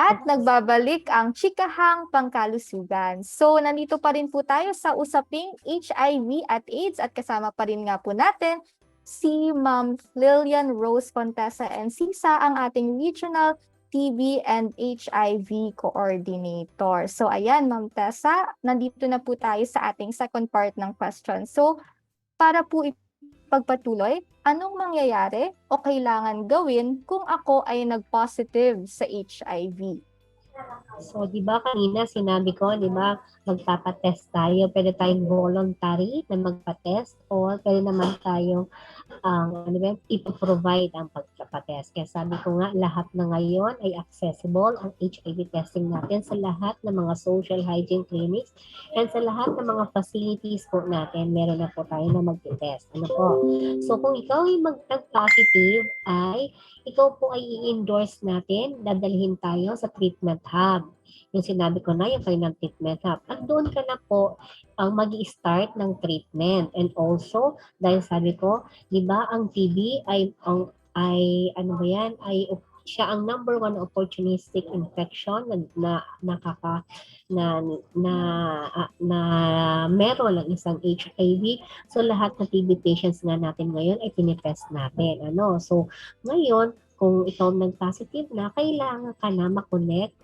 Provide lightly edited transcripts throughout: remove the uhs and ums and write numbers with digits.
At nagbabalik ang chikahang pangkalusugan. So, nandito pa rin po tayo sa usaping HIV at AIDS at kasama pa rin nga po natin si Ma'am Lilian Rose Contessa and Sisa, ang ating Regional TB and HIV Coordinator. So, ayan, Ma'am Tessa, nandito na po tayo sa ating second part ng question. So, para po ipagpatuloy, anong mangyayari o kailangan gawin kung ako ay nag-positive sa HIV? So, di ba kanina sinabi ko, di ba, magpapatest tayo. Pwede tayong voluntary na magpatest or pwede naman tayong ano ba, ipoprovide ang pagpapatest. Kaya sabi ko nga, lahat na ngayon ay accessible ang HIV testing natin sa lahat ng mga social hygiene clinics and sa lahat ng mga facilities po natin, meron na po tayo na mag-test. Ano po? So, kung ikaw ay mag-positive, ay ikaw po ay i-endorse natin, dadalhin tayo sa treatment hub. Yung sinabi ko na, yung final treatment hub. At doon ka na po ang mag-i-start ng treatment. And also, dahil sabi ko, di ba, ang TB ay ano ba yan, ay siya ang number one opportunistic infection na nakaka na na na meron ng isang HIV. So lahat ng TB patients nga natin ngayon ay tinitest natin. Ano? So ngayon, kung ikaw nag-positive na, kailangan ka na makonect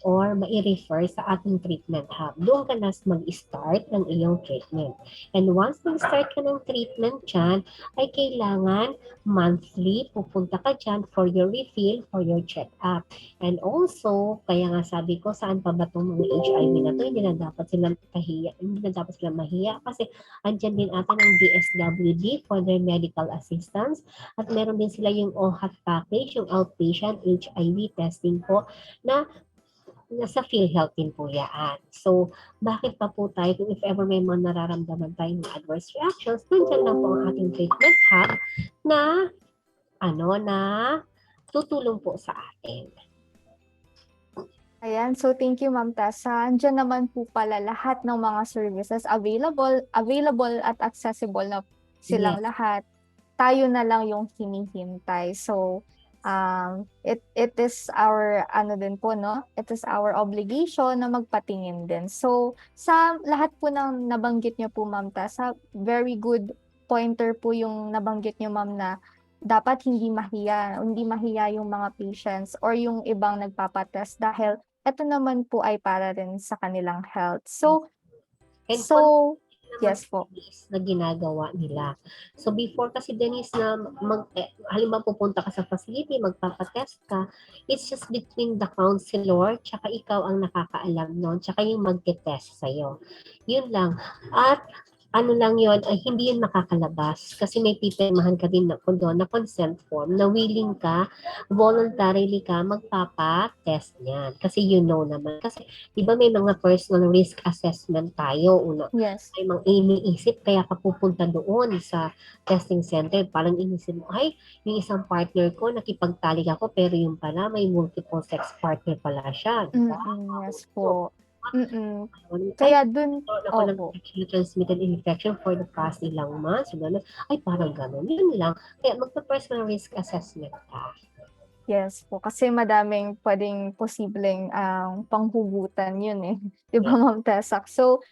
or mai-refer sa ating treatment hub. Doon ka na mag-start ng iyong treatment. And once mag-start ka ng treatment dyan, ay kailangan monthly pupunta ka dyan for your refill, for your check-up. And also, kaya nga sabi ko, saan pa ba itong mga HIV na to? Hindi na dapat sila kahiya, hindi na dapat sila mahiya kasi andyan din ata ng DSWD for their medical assistance at meron din sila yung OHAT package, yung outpatient HIV testing po na nasa PhilHealth din po yan. So, bakit pa po tayo, kung if ever may mga nararamdaman tayong adverse reactions, nandiyan lang po ang ating treatment hub na, na tutulong po sa atin. Ayan, so thank you, Ma'am Tessa. Andiyan naman po pala lahat ng mga services available at accessible na silang lahat. Tayo na lang yung hinihintay. So, it is our din po, no? It is our obligation na magpatingin din. So, sa lahat po ng nabanggit niyo po, Ma'am Tessa, very good pointer po yung nabanggit niyo, Ma'am, na dapat hindi mahiya yung mga patients or yung ibang nagpapatest dahil ito naman po ay para rin sa kanilang health. So, yes po. Na ginagawa nila. So before kasi Denise na halimbawa pupunta ka sa facility, magpapatest ka, it's just between the counselor tsaka ikaw ang nakakaalam nun, tsaka yung magte-test sa'yo. Yun lang. At ano lang yon ay hindi yun makakalabas kasi may pipirmahan ka din na doon na consent form na willing ka, voluntarily ka magpapa-test niyan. Kasi you know naman. Kasi di ba may mga personal risk assessment tayo una. Yes. May mga iniisip kaya ka pupunta doon sa testing center. Parang inisip mo, ay, yung isang partner ko, nakipagtalik ako pero yung pala may multiple sex partner pala siya. Diba? Yes po. Kaya dun, Ako ng sexually transmitted infection for the past ilang months. Ay, parang gano'n. Yun lang. Kaya magpa-personal risk assessment ka. Yes po, kasi madaming pwedeng posibleng panghugutan yun eh. Di ba, Ma'am Tessa? So,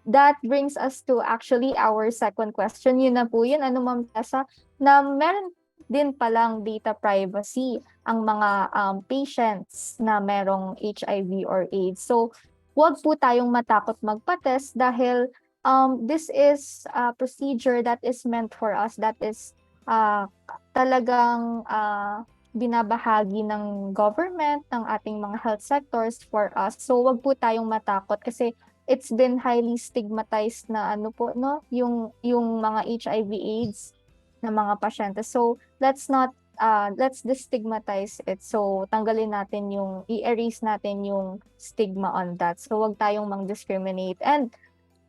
that brings us to actually our second question. Yun na po yun, Ma'am Tessa, na meron din palang data privacy ang mga patients na merong HIV or AIDS. So, huwag po tayong matakot magpa-test dahil this is a procedure that is meant for us, that is talagang binabahagi ng government, ng ating mga health sectors for us. So, wag po tayong matakot kasi it's been highly stigmatized na yung mga HIV AIDS na mga pasyente. So, let's destigmatize it. So, tanggalin natin i-erase natin yung stigma on that. So, wag tayong mang-discriminate. And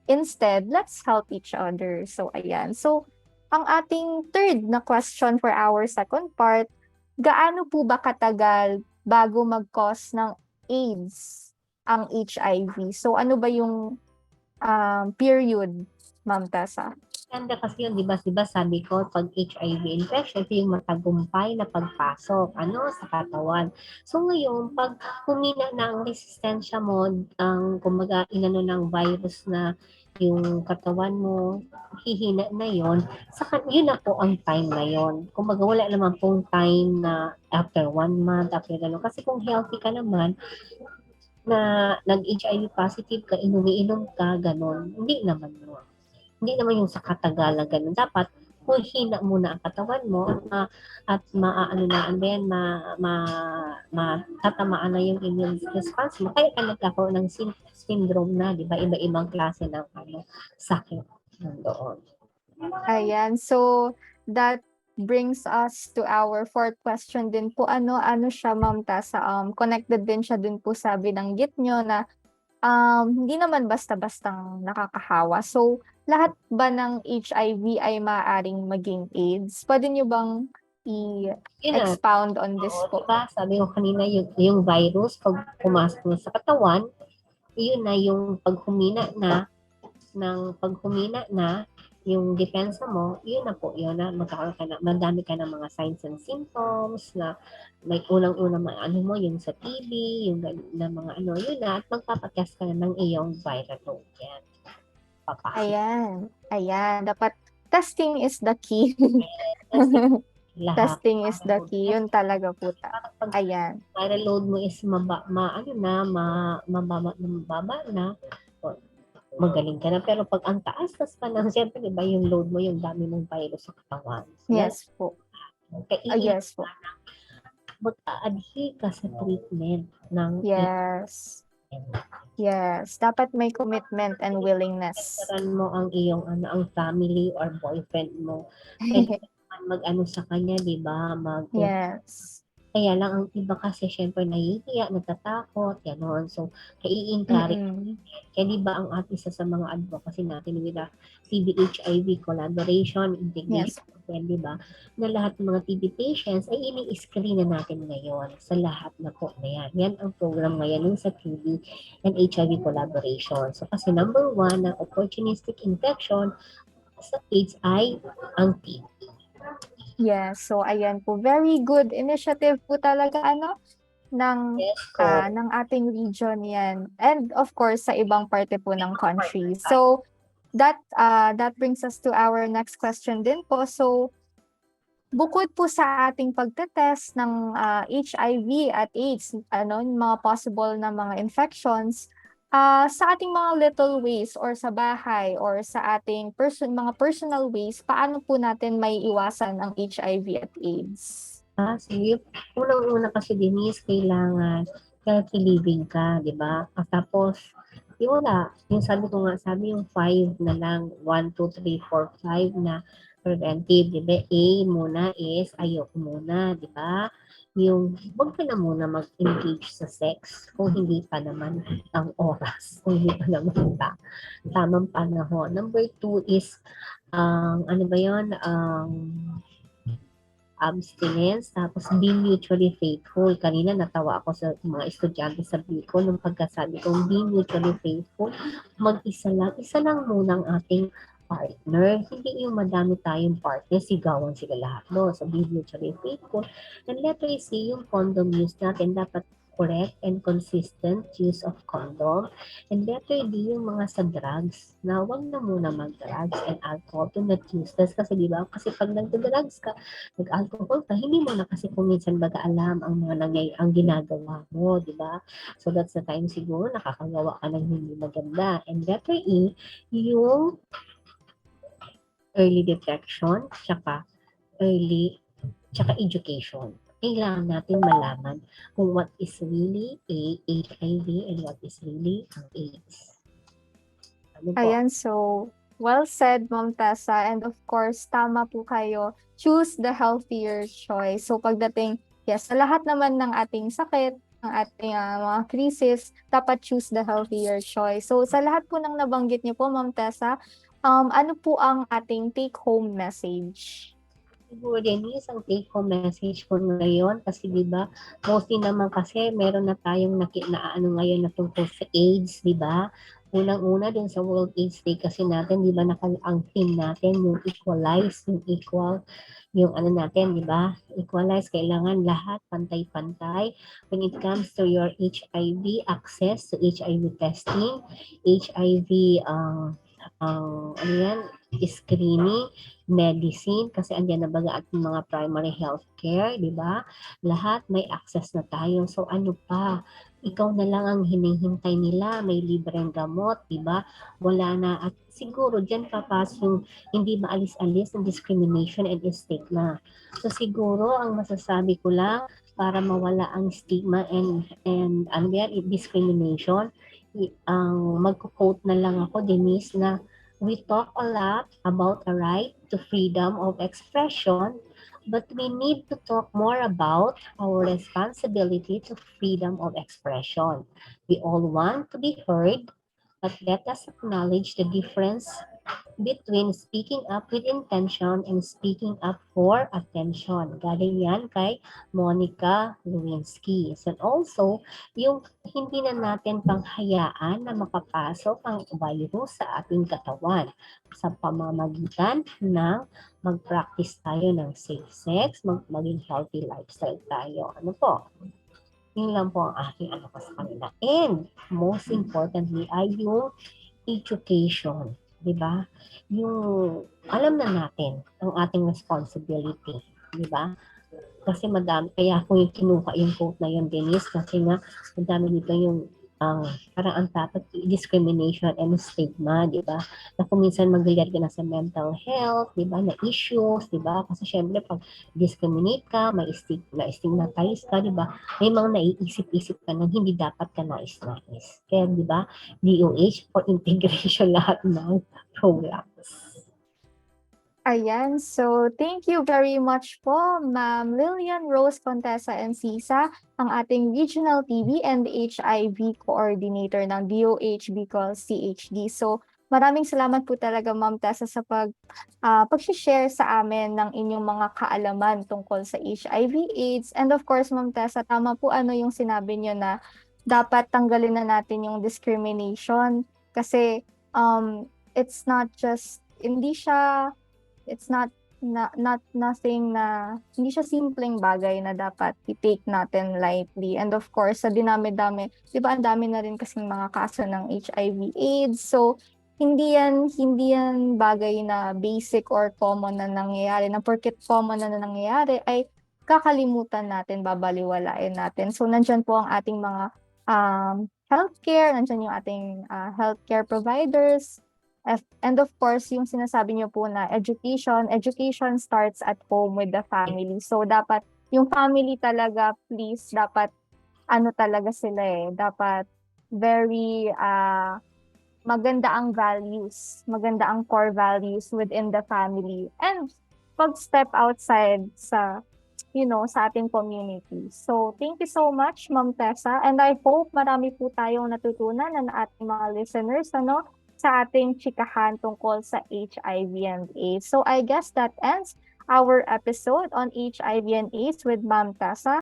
instead, let's help each other. So, ayan. So, ang ating third na question for our second part, gaano po ba katagal bago mag-cause ng AIDS ang HIV? So, ano ba yung period Ma'am Tessa? Ganda kasi yun, di ba sabi ko, pag HIV infection, ito yung matagumpay na pagpasok, sa katawan. So ngayon, pag humina na ang resistensya mo, ang kumbaga inano ng virus na yung katawan mo, hihina na yon, yun na po ang time na yon. Kumbaga wala naman pong time na after 1 month, after gano'n. Kasi kung healthy ka naman, na nag-HIV positive ka, inumiinom ka, gano'n, hindi naman yun. Hindi naman yung sa katagalan ganun. Dapat hina muna ang katawan mo at maaano na and then matatamaan na yung immune response mo. Kaya ka nagkakaroon ng syndrome na, di ba? Iba-ibang klase ng sakit nandoon. Ayan. So, that brings us to our fourth question din po. Ano siya, Ma'am Tessa? Connected din siya din po sa binanggit nyo na hindi naman basta-bastang nakakahawa. So, lahat ba ng HIV ay maaaring maging AIDS? Pwede nyo bang Yun na, i-expound on this po? diba? Sabi ko kanina, yung virus, pag pumasok mo sa katawan, yun na yung paghumina na yung depensa mo, yun na po, yun na, magkakaroon ka na, madami ka ng mga signs and symptoms na may unang-unang ano mo, yung sa TB, yung na mga yun na, at magpapatest ka na ng iyong viral load yan. Papasok. Ayan. Dapat testing is the key. Lahat. Testing is the key. Yun talaga po. Pag Ayan. viral load mo is mababa na, magaling ka na. Pero pag ang taas pa na, siyempre, di ba, yung load mo, yung dami ng virus sa katawan. So, Yes po. Yes po. Mag-a-adhere ka sa treatment ng Yes. Yes. Dapat may commitment and willingness. Pagkaran mo ang iyong ang family or boyfriend mo. Pwede mag-ano sa kanya, di ba? Yes. Kaya lang ang iba kasi syempre nahihiya, natatakot, gano'n. So, i-encourage. Kaya di ba ang isa sa mga advocacy natin with the TB-HIV collaboration, integration, di ba, na lahat ng mga TB patients ay ini-screen na natin ngayon sa lahat na po na yan. Yan ang program ngayon sa TB and HIV collaboration. So, kasi number 1, na opportunistic infection sa AIDS ay ang TB. Yes, so ayan po, very good initiative po talaga ng ng ating region yan. And of course sa ibang parte po ng country. So that brings us to our next question din po. So bukod po sa ating pagtetest ng HIV at AIDS, yung mga possible na mga infections, sa ating mga little ways or sa bahay or sa ating mga personal ways, paano po natin may iwasan ang HIV at AIDS? Sige. Unang-una kasi, Denise, kailangan healthy living ka, di ba? At tapos, yung sabi yung 5 na lang, 1, 2, 3, 4, 5 na preventive, di ba? A muna is ayoko muna, di ba? Yung huwag ka na muna mag-engage sa sex kung hindi pa naman ang oras, kung hindi pa naman tamang panahon. Number 2 is, ano ba yun? Abstinence, tapos be mutually faithful. Kanina natawa ako sa mga estudyante sa Bicol nung pagkasabi kong be mutually faithful, isa lang muna ang ating partner. Hindi yung madami tayong partner, sigawan sila lahat. No? So be mutually faithful. And letter C, yung condom use natin, dapat correct and consistent use of condom. And letter D, yung mga sa drugs, na huwag na muna mag-drugs and alcohol to not use this. Kasi di ba, kasi pag nag-drugs ka, nag-alcohol ka, hindi mo na kasi kung minsan baga alam ang mga ang ginagawa mo, di ba? So that's the time siguro nakakagawa ka ng hindi maganda. And letter E, yung early detection, tsaka education. Kailangan natin malaman kung what is really HIV and what is really ang AIDS. Ayan, so well said, Ma'am Tessa. And of course, tama po kayo. Choose the healthier choice. So pagdating, sa lahat naman ng ating sakit, ng ating mga krisis, dapat choose the healthier choice. So sa lahat po ng nabanggit niyo po, Ma'am Tessa, ano po ang ating take-home message? siguro Denise, ang take home message ko ngayon kasi 'di ba, mostly naman kasi meron na tayong ano ngayon na tungkol sa AIDS, 'di ba? Unang-una din sa World AIDS Day kasi natin, 'di ba, ang theme natin yung equalize, yung equal, yung ano natin, 'di ba? Equalize, kailangan lahat pantay-pantay when it comes to your HIV, access to HIV testing, HIV ano yan, screening, medicine, kasi andyan na baga at mga primary health care, di ba? Lahat may access na tayo. So ano pa? Ikaw na lang ang hinihintay nila, may libreng gamot, di ba? Wala na. At siguro dyan papasok yung hindi maalis-alis ng discrimination and stigma. So siguro ang masasabi ko lang para mawala ang stigma and ano yan, discrimination, ang magko-quote na lang ako, Denise, na we talk a lot about a right to freedom of expression, but we need to talk more about our responsibility to freedom of expression. We all want to be heard, but let us acknowledge the difference between speaking up with intention and speaking up for attention. Galing yan kay Monica Lewinsky. And also, yung hindi na natin panghayaan na makapasok ang virus sa ating katawan sa pamamagitan ng mag-practice tayo ng safe sex, maging healthy lifestyle tayo. Ano po? Yun lang po ang aking ano ko sa kanila. And most importantly ay yung education, 'di ba? Yung alam na natin ang ating responsibility, 'di ba? Kasi madami, kaya ako yung kinuha yung quote na yun, Denise, kasi nga madami dito yung parang ang topic, discrimination and stigma, di ba? Na kung minsan mag-relate ka na sa mental health, di ba, na issues, di ba? Kasi syempre pag discriminate ka, na-stigmatize ka, di ba? May mga naiisip-isip ka na hindi dapat ka nais-nais. Kaya, di ba, DOH for integration lahat ng programs. Ayan, so thank you very much po, Ma'am Lillian Rose Contessa Encisa, ang ating Regional TB and HIV Coordinator ng DOH Bicol CHD. So maraming salamat po talaga, Ma'am Tessa, sa pag-share sa amin ng inyong mga kaalaman tungkol sa HIV/AIDS. And of course, Ma'am Tessa, tama po ano yung sinabi niyo na dapat tanggalin na natin yung discrimination kasi it's not just, hindi siya it's not nothing na hindi siya simpleng bagay na dapat i-take natin lightly. And of course, sa dinami-dami, 'di ba, ang dami na rin kasing mga kaso ng HIV AIDS. So, hindi yan bagay na basic or common na nangyayari. Na porket common na nangyayari ay kakalimutan natin, babaliwalain natin. So, nandiyan po ang ating mga healthcare, nandiyan yung ating healthcare providers. And of course, yung sinasabi niyo po na education starts at home with the family. So dapat yung family talaga, please, dapat ano talaga sila dapat very maganda ang values, maganda ang core values within the family. And pag step outside sa sa ating community. So, thank you so much, Ma'am Tessa. And I hope marami po tayong natutunan ng ating mga listeners, sa ating chikahan tungkol sa HIV and AIDS. So, I guess that ends our episode on HIV and AIDS with Ma'am Tessa.